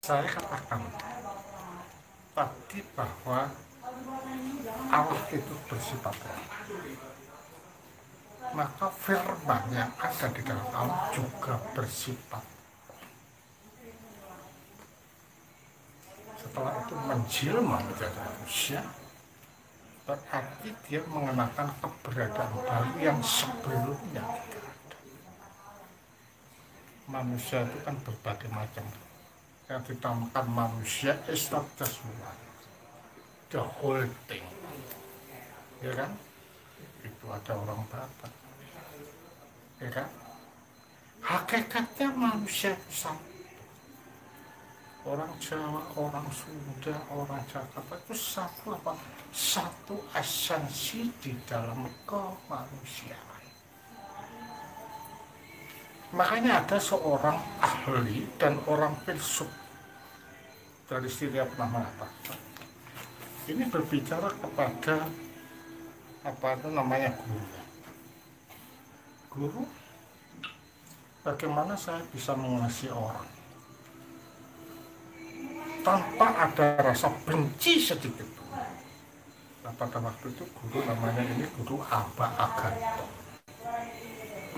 Saya katakan tadi bahwa Allah itu bersifat roh. Maka firman yang ada di dalam Allah juga bersifat. Setelah itu menjelma menjadi manusia, berarti dia mengenakan keberadaan baru yang sebelumnya tidak ada. Manusia itu kan berbagai macam. Yang ditamakan manusia is not just one, the whole thing, ya kan? Itu ada orang Batak, ya kan? Hakikatnya manusia itu sama. Orang Jawa, orang Sunda, orang Jakarta itu satu apa? Satu esensi di dalam kemanusiaan. Makanya ada seorang ahli dan orang filsuf dari Syria pernah mengatakan, ini berbicara kepada apa itu namanya guru. Guru, bagaimana saya bisa mengasihi orang tanpa ada rasa benci sedikit pun. Nah, pada waktu itu guru namanya ini guru Aba Aganto.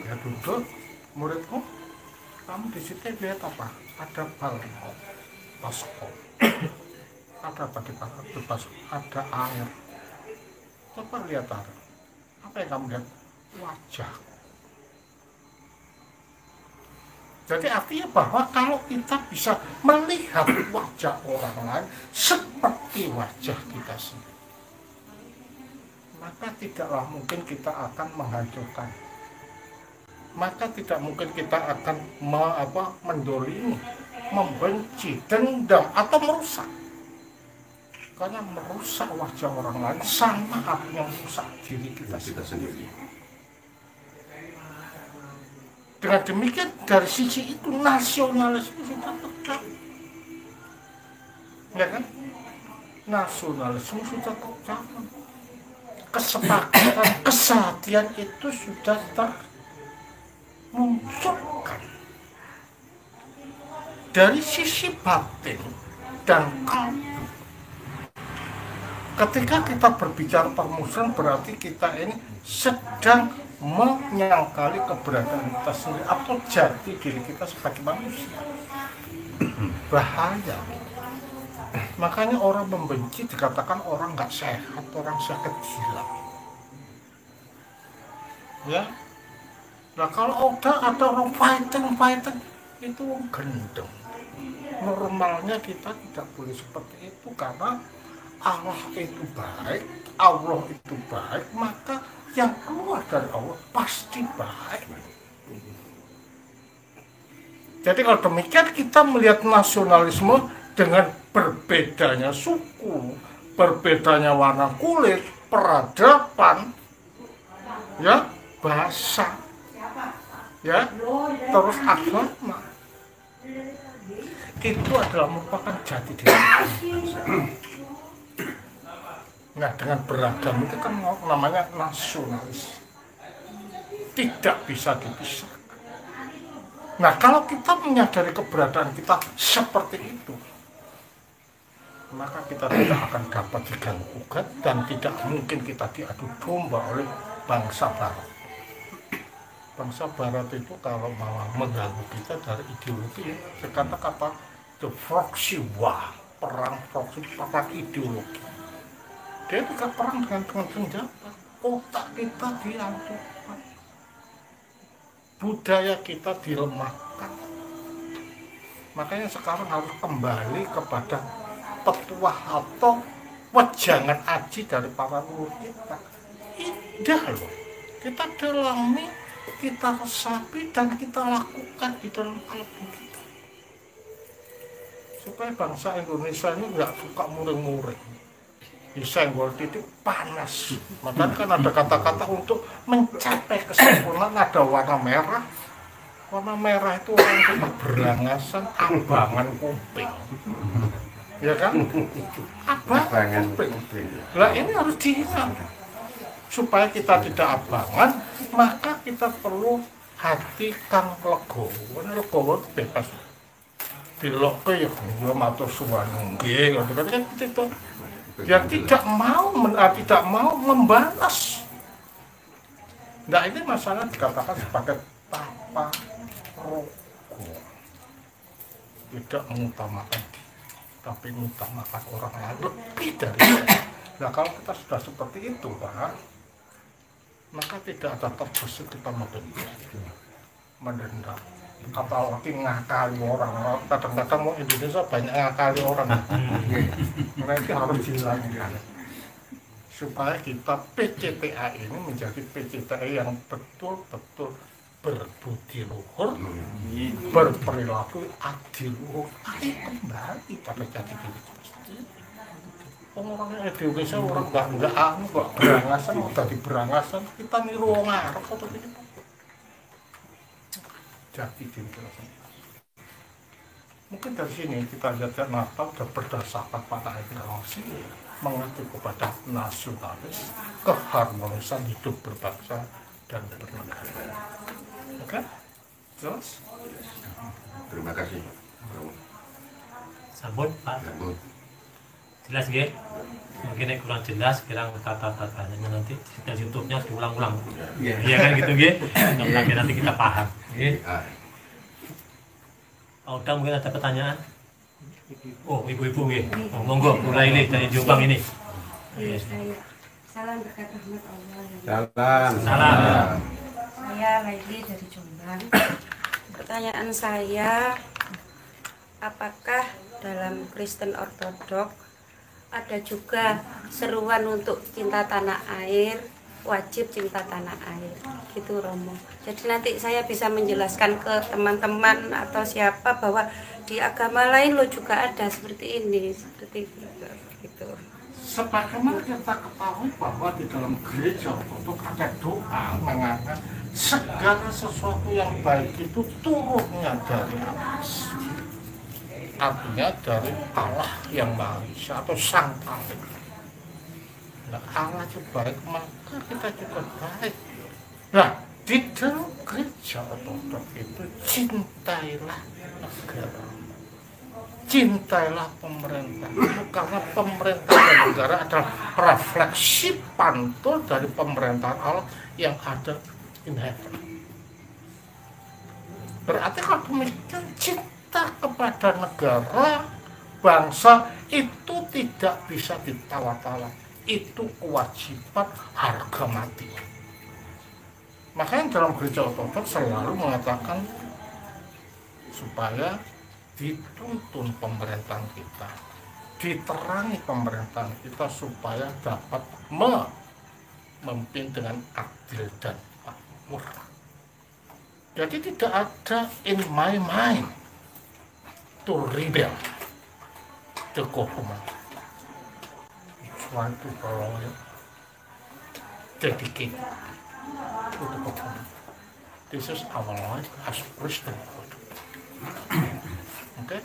Dia duduk, muridku, kamu di situ lihat apa? Ada baskom. Ada apa di baskom? Ada air. Coba lihat air. Apa yang kamu lihat? Wajah. Jadi artinya bahwa kalau kita bisa melihat wajah orang lain seperti wajah kita sendiri, maka tidaklah mungkin kita akan menghancurkan. Maka tidak mungkin kita akan mendolimi, membenci, dendam, atau merusak. Karena merusak wajah orang lain sama artinya merusak diri kita sendiri. Dengan demikian dari sisi itu nasionalisme sudah tercapai, ya kan? Nasionalisme sudah tercapai, kesepakatan, kesatuan itu sudah termunculkan. Dari sisi batin dan kalbu, ketika kita berbicara permusuhan berarti kita ini sedang menyangkali keberadaan kita sendiri atau jati diri kita sebagai manusia. Bahaya. Makanya orang membenci dikatakan orang nggak sehat, orang sakit gila. Ya. Nah kalau udah ada orang fighting itu gendeng. Normalnya kita tidak boleh seperti itu karena Allah itu baik, maka yang keluar dari Allah pasti baik. Jadi kalau demikian kita melihat nasionalisme dengan berbedanya suku, berbedanya warna kulit, peradaban, ya, bahasa, ya, terus agama. Itu adalah merupakan jati diri. Nah, dengan beragam itu kan namanya nasionalis. Tidak bisa dipisahkan. Nah, kalau kita menyadari keberadaan kita seperti itu, maka kita tidak akan dapat diganggu dan tidak mungkin kita diadu domba oleh bangsa barat. Bangsa barat itu kalau mau mengganggu kita dari ideologi, kata-kata the proxy war, perang proxy, perang ideologi. Dia tidak perang dengan senjata, otak kita dihancurkan, budaya kita dilemahkan. Makanya sekarang harus kembali kepada petuah atau wejangan aji dari para leluhur kita. Indah loh, kita dalami, kita resapi dan kita lakukan di dalam kalbu kita. Supaya bangsa Indonesia ini nggak suka muring-muring. Disenggol titik panas. Makanya kan ada kata-kata untuk mencapai kesempurnaan ada warna merah. Warna merah itu orang kita berangasan, abangan kuping. Ya kan? Abangan kuping. Nah ini harus diingat. Supaya kita tidak abangan, maka kita perlu hati kang legowo. Legowo bebas. dilok ya matur suwun nggih ngono kan itu. Ya tidak mau membalas. Nah ini masalah dikatakan sebagai tapa rogo, tidak mengutamakan tapi mengutamakan orang lain lebih dari saya. Nah kalau kita sudah seperti itu Pak, maka tidak ada terbesit kita mendendam. Apalagi ngakali orang, kadang-kadang mau Indonesia banyak ngakali orang. Mereka harus dihilangkan supaya kita PCTA ini menjadi PCTA yang betul-betul berbudi luhur, berperilaku adiluhur, kembali pada jati diri sendiri. Orang Indonesia orang nggak berangasan, udah diberangasan, kita niru orang Arab seperti itu. Jati diri kita sendiri. Mungkin dari sini kita lihat Natal sudah berdasarkan pada ideologi mengacu kepada nasionalis, keharmonisan hidup berbangsa dan bernegara. Oke? Jelas? Terima kasih. Sambut Pak. Jelas nggih? Mungkin yang kurang jelas kirang kata-katanya nanti di YouTube-nya diulang-ulang. Iya kan gitu nggih? Mudah-mudahan nanti kita paham. Nggih. Udah mungkin ada pertanyaan? Oh, ibu-ibu nggih. Oh, monggo mulai ini dari Jombang ini. Saya salam berkat rahmat Allah. Salam. Saya Laili dari Jombang. Pertanyaan saya, apakah dalam Kristen Ortodok ada juga seruan untuk cinta tanah air, wajib cinta tanah air, gitu Romo. Jadi nanti saya bisa menjelaskan ke teman-teman atau siapa bahwa di agama lain lo juga ada seperti ini, seperti itu. Sebagaimana kita ketahui bahwa di dalam gereja untuk ada doa mengatakan segala sesuatu yang baik itu turunnya dari atas. Artinya dari Allah yang Maha Esa atau Sang Paling. Nah, Allah itu baik, maka kita juga baik. Nah, di dalam gereja Ortodok itu cintailah negara, cintailah pemerintah. Itu karena pemerintah dan negara adalah refleksi pantul dari pemerintahan Allah yang ada in heaven. Berarti kalau demikian cinta kepada negara, bangsa itu tidak bisa ditawar-tawar. Itu kewajiban harga mati. Makanya dalam gereja Ortodok selalu mengatakan supaya dituntun pemerintahan kita, diterangi pemerintahan kita supaya dapat memimpin dengan adil dan makmur. Jadi tidak ada in my mind to rebel the government. Want to follow it, dedicate to the government. This is our life as Christian. Okay?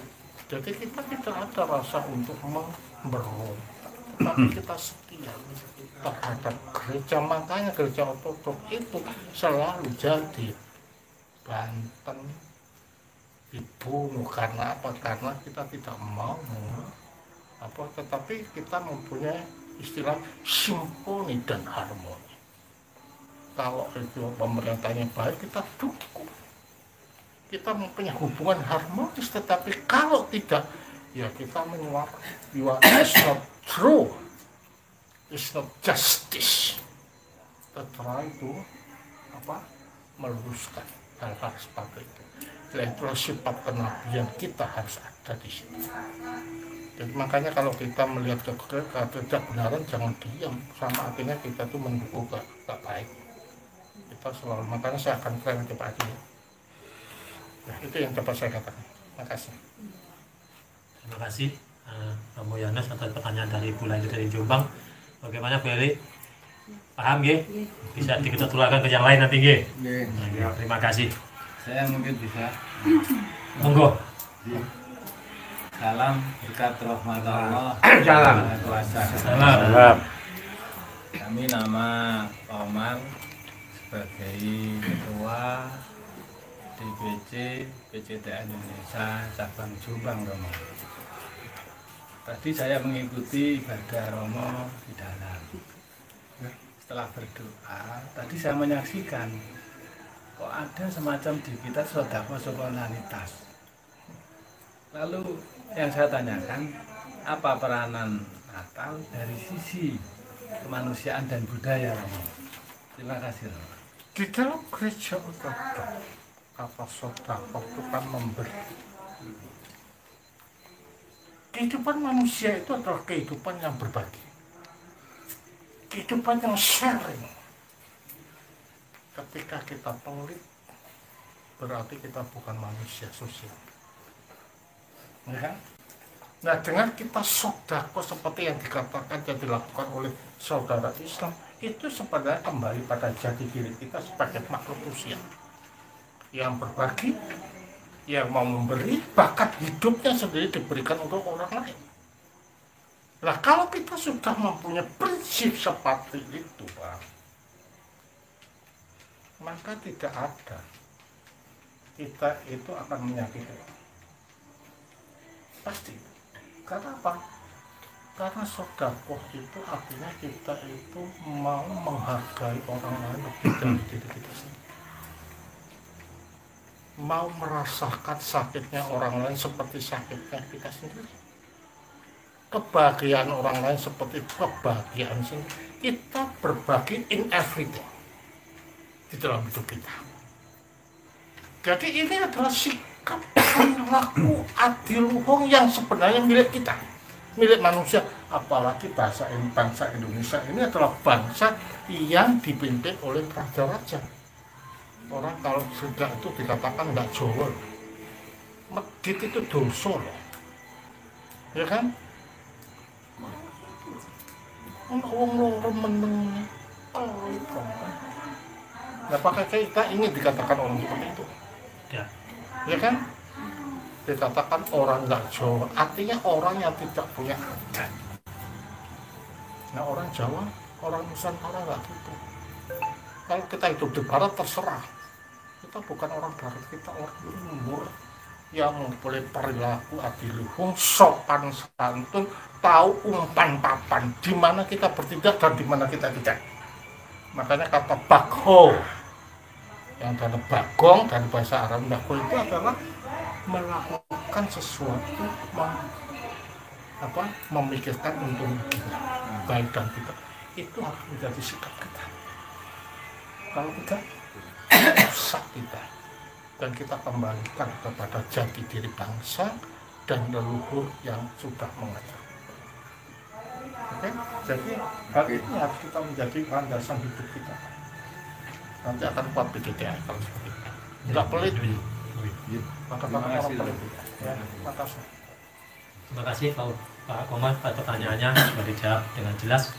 Jadi kita tidak ada rasa untuk memberontak, tapi kita setia terhadap gereja. Makanya gereja Ortodok itu selalu jadi Banten dibunuh karena apa? Karena kita tidak mau tetapi kita mempunyai istilah simponi dan harmoni. Kalau itu pemerintahnya baik, kita dukung. Kita mempunyai hubungan harmonis, tetapi kalau tidak, ya kita menyuap. It's not true, it's not justice. Kita try to meluruskan hal-hal seperti itu. Dan itulah sifat kenabian kita harus ada di sini. Jadi makanya kalau kita melihat ketidakbenaran jangan diam, sama artinya kita tuh mendukung gak baik. Kita selalu, makanya saya akan klaim ke Pak Haji. Nah, itu yang dapat saya katakan. Terima kasih. Terima kasih Romo Yohanes atas pertanyaan dari Ibu Laili dari Jombang. Bagaimana Bu Eli? Paham nggih? Bisa diketuturkan ke yang lain nanti nggih? Nah, terima kasih. Saya mungkin bisa. Monggo. Salam berkat rahmat Allah. Salam. Salam. Kami nama Omar sebagai ketua DPC PCTA Indonesia cabang Jombang Romo. Tadi saya mengikuti ibadah Romo di dalam. Setelah berdoa, tadi saya menyaksikan kok ada semacam di kita sedekah spontanitas. Lalu yang saya tanyakan, apa peranan Natal dari sisi kemanusiaan dan budaya, Romo? Terima kasih, Romo. Di dalam gereja ortodok, kata sedekah itu kan memberi. Kehidupan manusia itu adalah kehidupan yang berbagi, kehidupan yang sharing. Ketika kita pelit, berarti kita bukan manusia sosial. Ya? Nah, dengan kita sedekah seperti yang dikatakan yang dilakukan oleh saudara Islam, itu sebenarnya kembali pada jati diri kita sebagai makhluk sosial yang berbagi, yang mau memberi, bahkan hidupnya sendiri diberikan untuk orang lain. Nah, kalau kita sudah mempunyai prinsip seperti itu, Pak, maka tidak ada kita itu akan menyakiti. Pasti. Karena apa? Karena sedekah itu artinya kita itu mau menghargai orang lain lebih dari diri kita sendiri. Mau merasakan sakitnya orang lain seperti sakitnya kita sendiri. Kebahagiaan orang lain seperti kebahagiaan sendiri. Kita berbagi in everything di dalam hidup kita. Jadi ini adalah sikap perilaku adiluhung yang sebenarnya milik kita, milik manusia. Apalagi bangsa Indonesia ini adalah bangsa yang dipimpin oleh raja-raja. Orang kalau sudah itu dikatakan nggak Jawa, medit itu dosa loh, ya kan? Wong loro meneng, nah pakai kita ingin dikatakan orang seperti itu, ya kan? Dikatakan orang nggak Jawa, artinya orang yang tidak punya adat. Nah orang Jawa, orang Nusantara nggak gitu. Kalau kita hidup di Barat terserah, kita bukan orang Barat, kita orang Timur yang mempunyai perilaku adiluhung, sopan santun, tahu umpan papan, di mana kita bertindak dan di mana kita tidak. Makanya kata bakho, yang dari bagong dari bahasa Arab, bakho itu adalah melakukan sesuatu, memikirkan untuk kita, baik dan tidak. Itu harus menjadi sikap kita. Kalau tidak, rusak kita. Dan kita kembalikan kepada jati diri bangsa dan leluhur yang sudah mengajar. Oke? Jadi hal ini harus kita menjadi landasan hidup kita. Nanti akan kuat PCTA kalau seperti itu. Tidak pelit. Maka-maka orang pelit. Ya, makasih. Terima kasih Pak Komar, pertanyaannya sudah dijawab dengan jelas.